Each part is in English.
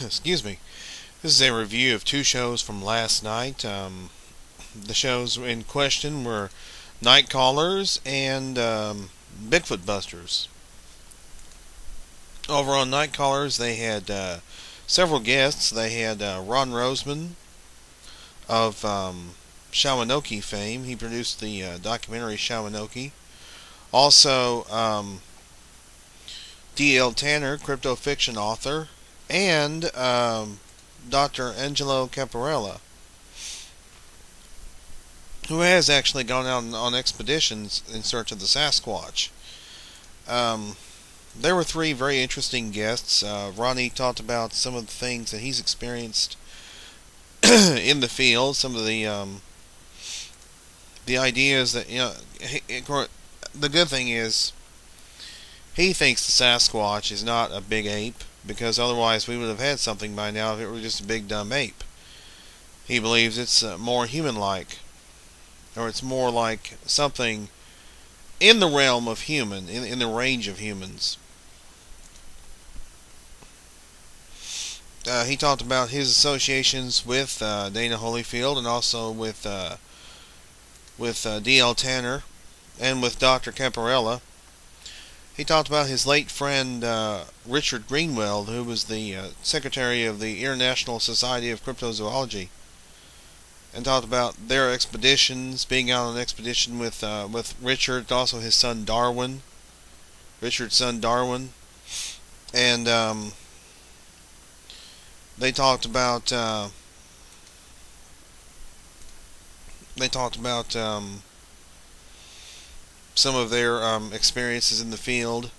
Excuse me. This is a review of two shows from last night. The shows in question were Night Callers and Bigfoot Busters. Over on Night Callers, they had several guests. They had Ron Roseman of Shawanoki fame. He produced the documentary Shawanoki. Also, D.L. Tanner, crypto fiction author, and Dr. Angelo Caparella, who has actually gone out on expeditions in search of the Sasquatch. There were three very interesting guests. Ronnie talked about some of the things that he's experienced in the field, some of the ideas that, the good thing is he thinks the Sasquatch is not a big ape, because otherwise we would have had something by now if it were just a big dumb ape. He believes it's more human-like, or it's more like something in the realm of human, in the range of humans. He talked about his associations with Dana Holyfield, and also with D.L. Tanner, and with Dr. Caparella. He talked about his late friend Richard Greenwell, who was the secretary of the International Society of Cryptozoology, and talked about their expeditions, being out on an expedition with Richard, also his son Darwin, Richard's son Darwin, and they talked about some of their experiences in the field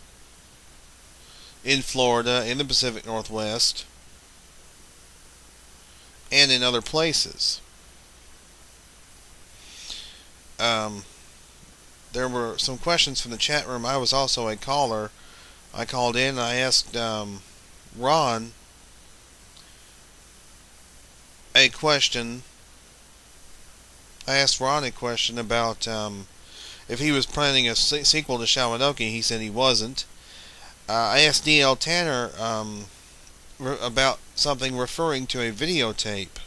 in Florida, in the Pacific Northwest, and in other places. There were some questions from the chat room. I was also a caller. I called in and I asked Ron a question. I asked Ron a question about if he was planning a sequel to Shawanoki. He said he wasn't. I asked D.L. Tanner about something referring to a videotape.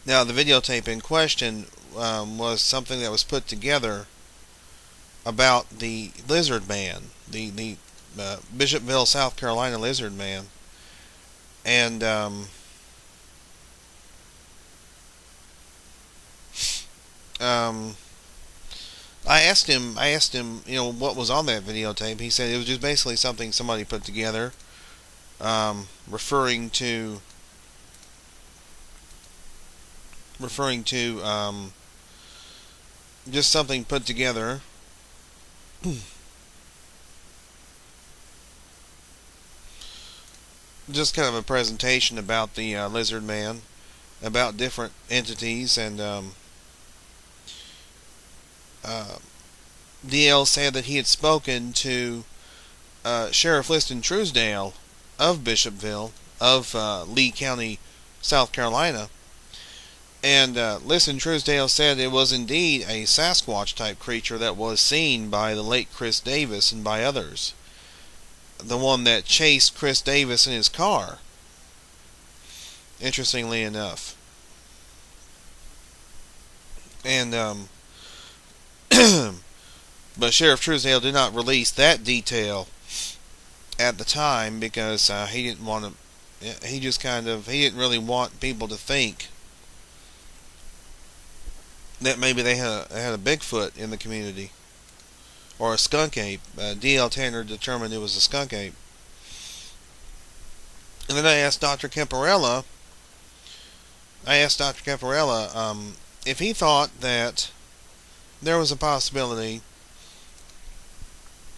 Now, the videotape in question was something that was put together about the Lizard Man, the Bishopville, South Carolina Lizard Man, and I asked him, what was on that videotape. He said it was just basically something somebody put together, referring to just something put together just kind of a presentation about the Lizard Man, about different entities, and DL said that he had spoken to Sheriff Liston Truesdale of Bishopville, of Lee County, South Carolina, and Liston Truesdale said it was indeed a Sasquatch-type creature that was seen by the late Chris Davis and by others. The one that chased Chris Davis in his car, interestingly enough. And but Sheriff Truesdale did not release that detail at the time, because he didn't want to. He didn't really want people to think that maybe they had a Bigfoot in the community, or a skunk ape. D.L. Tanner determined it was a skunk ape. And then I asked Dr. Caparella if he thought that there was a possibility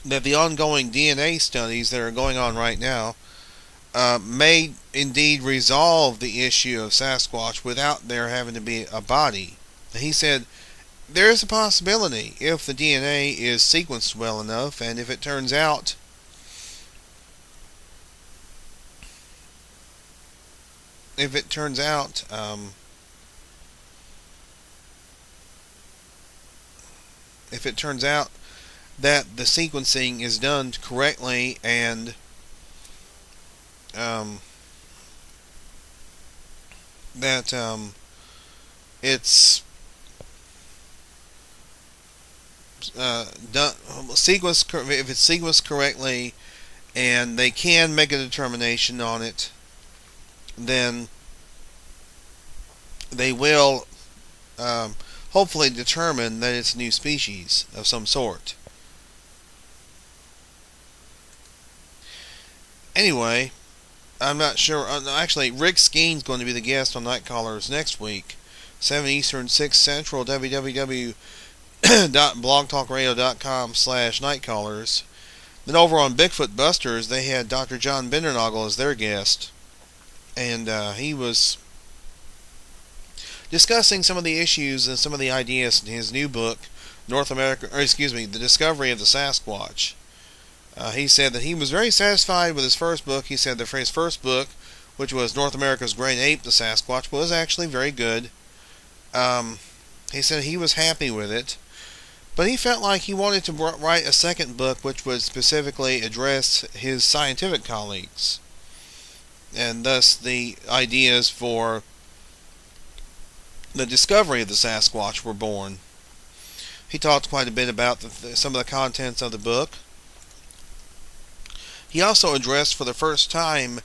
that the ongoing DNA studies that are going on right now may indeed resolve the issue of Sasquatch without there having to be a body. He said there is a possibility if the DNA is sequenced well enough, and if it turns out that the sequencing is done correctly, and um, that it's done if it's sequenced correctly, and they can make a determination on it, then they will hopefully determine that it's a new species of some sort. Anyway, I'm not sure. Actually, Rick Skeen's going to be the guest on Night Callers next week. 7 Eastern, 6 Central, www.blogtalkradio.com/nightcallers. Then over on Bigfoot Busters, they had Dr. John Bindernagel as their guest. And he was discussing some of the issues and some of the ideas in his new book, The Discovery of the Sasquatch. He said that he was very satisfied with his first book. He said that for his first book, which was North America's Great Ape, the Sasquatch, was actually very good. He said he was happy with it, but he felt like he wanted to write a second book which would specifically address his scientific colleagues, and thus the ideas for the discovery of the Sasquatch were born. He talked quite a bit about some of the contents of the book. He also addressed for the first time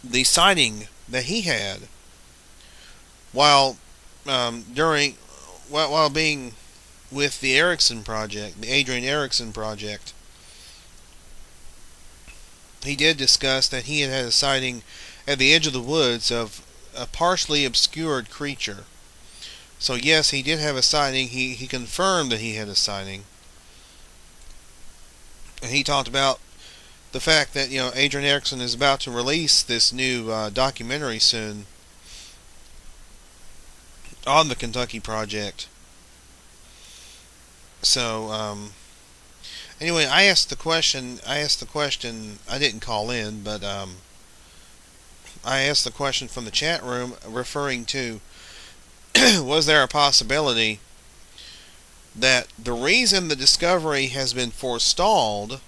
the sighting that he had while being with the Erickson project, the Adrian Erickson project. He did discuss that he had a sighting at the edge of the woods of a partially obscured creature. So yes, he did have a sighting. He confirmed that he had a sighting. And he talked about the fact that, Adrian Erickson is about to release this new documentary soon on the Kentucky Project. So, anyway, I asked the question. I didn't call in, but I asked the question from the chat room, referring to was there a possibility that the reason the discovery has been forestalled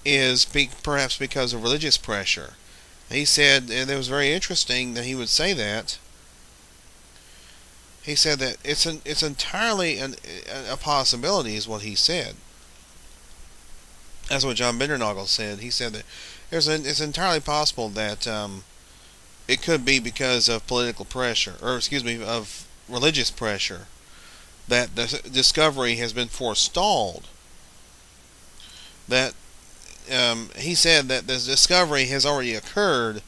is perhaps because of religious pressure. He said, and it was very interesting that he would say that. He said that it's entirely a possibility, is what he said. That's what John Bindernagel said. He said that it's entirely possible that it could be because of political pressure, of religious pressure, that the discovery has been forestalled. That he said that the discovery has already occurred.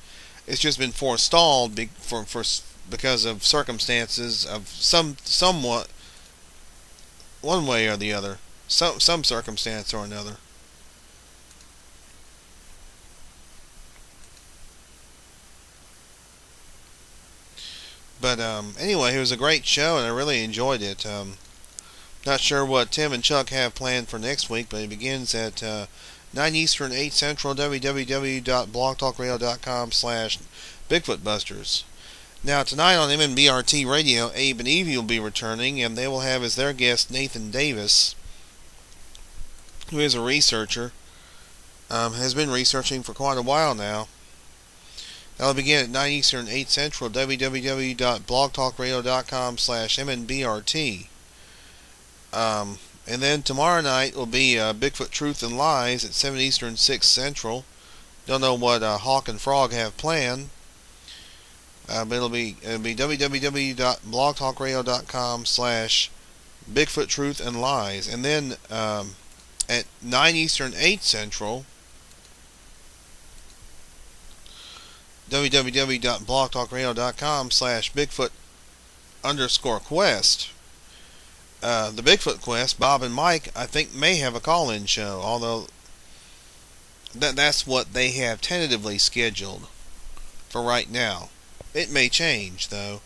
It's just been forestalled because of circumstances of somewhat one way or the other, some circumstance or another. But anyway, it was a great show, and I really enjoyed it. Not sure what Tim and Chuck have planned for next week, but it begins at 9 Eastern, 8 Central, www.blogtalkradio.com/BigfootBusters. Now, tonight on MNBRT Radio, Abe and Evie will be returning, and they will have as their guest Nathan Davis, who is a researcher, has been researching for quite a while now. That'll begin at 9 Eastern, 8 Central, www.blogtalkradio.com/MNBRT. And then tomorrow night will be Bigfoot Truth and Lies at 7 Eastern, 6 Central. Don't know what Hawk and Frog have planned. But it'll be www.blogtalkradio.com/Bigfoot Truth and Lies. And then at 9 Eastern, 8 Central, www.blogtalkradio.com/Bigfoot_Quest. The Bigfoot Quest, Bob and Mike, I think, may have a call-in show, although that's what they have tentatively scheduled for right now. It may change, though.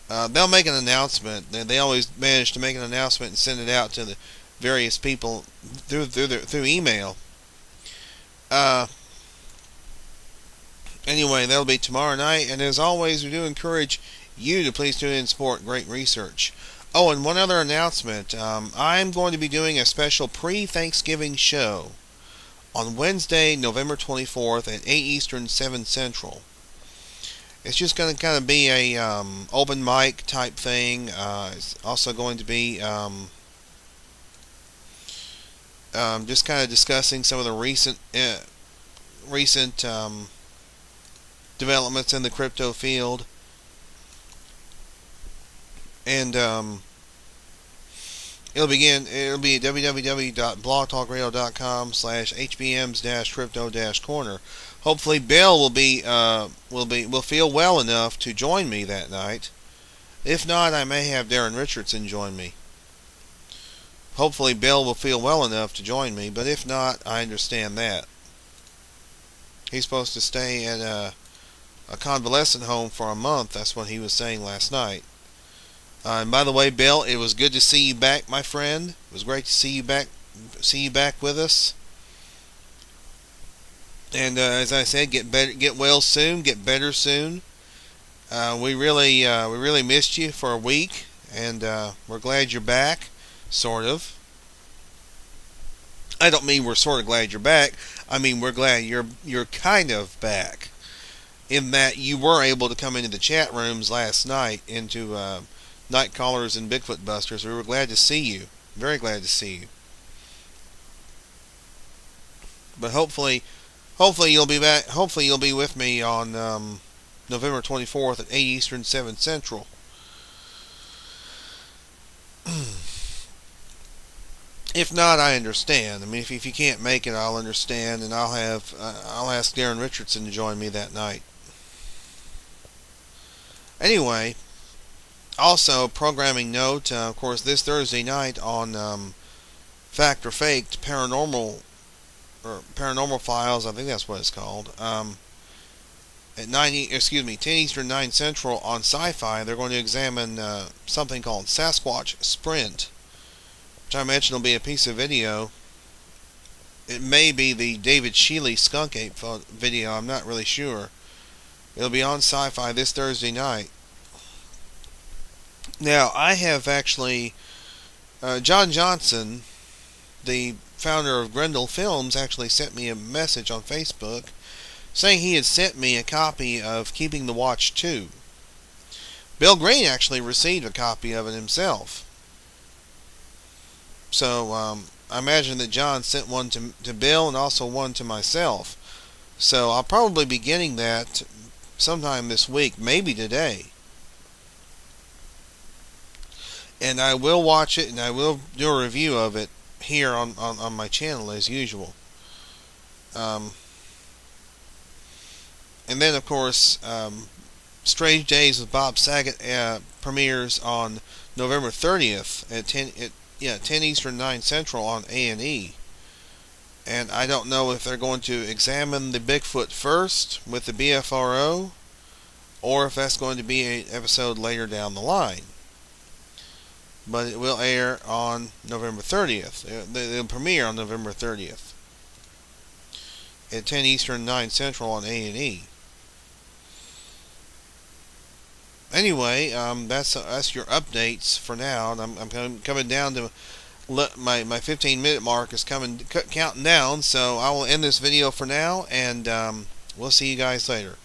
They'll make an announcement. They always manage to make an announcement and send it out to the various people through email. Anyway, that'll be tomorrow night, and as always, we do encourage you to please tune in and support great research. Oh, and one other announcement. I'm going to be doing a special pre-Thanksgiving show on Wednesday, November 24th at 8 Eastern, 7 Central. It's just going to kind of be a open mic type thing. It's also going to be just kind of discussing some of the recent developments in the crypto field. And it'll be www.blogtalkradio.com/hbms-crypto-corner. Hopefully Bill will feel well enough to join me that night. If not, I may have Darren Richardson join me. Hopefully Bill will feel well enough to join me, but if not, I understand that. He's supposed to stay at a convalescent home for a month. That's what he was saying last night. And by the way, Bill, it was good to see you back, my friend. It was great to see you back with us. And as I said, get well soon, get better soon. We really missed you for a week, and we're glad you're back, sort of. I don't mean we're sort of glad you're back. I mean we're glad you're kind of back, in that you were able to come into the chat rooms last night, into Night Callers and Bigfoot Busters. We were glad to see you, very glad to see you. But hopefully you'll be back. Hopefully you'll be with me on November 24th at 8 Eastern, 7 Central. If not, I understand. I mean, if you can't make it, I'll understand, and I'll ask Darren Richardson to join me that night. Anyway, also programming note. Of course, this Thursday night on Fact or Faked Paranormal Files, I think that's what it's called. At 10 Eastern, 9 Central on Sci-Fi, they're going to examine something called Sasquatch Sprint, which I mentioned will be a piece of video. It may be the David Shealy skunk ape video. I'm not really sure. It'll be on Sci-Fi this Thursday night. Now, I have actually John Johnson, the founder of Grendel Films, actually sent me a message on Facebook saying he had sent me a copy of Keeping the Watch 2. Bill Green actually received a copy of it himself. So I imagine that John sent one to Bill and also one to myself. So I'll probably be getting that sometime this week, maybe today. And I will watch it, and I will do a review of it here on my channel as usual. And then, of course, Strange Days with Bob Saget premieres on November 30th at 10 Eastern, 9 Central on A&E. And I don't know if they're going to examine the Bigfoot first with the BFRO, or if that's going to be an episode later down the line. But it will air on November 30th. It'll premiere on November 30th at 10 Eastern, 9 Central on A&E. Anyway, that's your updates for now. And I'm coming down to my 15-minute mark is counting down. So I will end this video for now, and we'll see you guys later.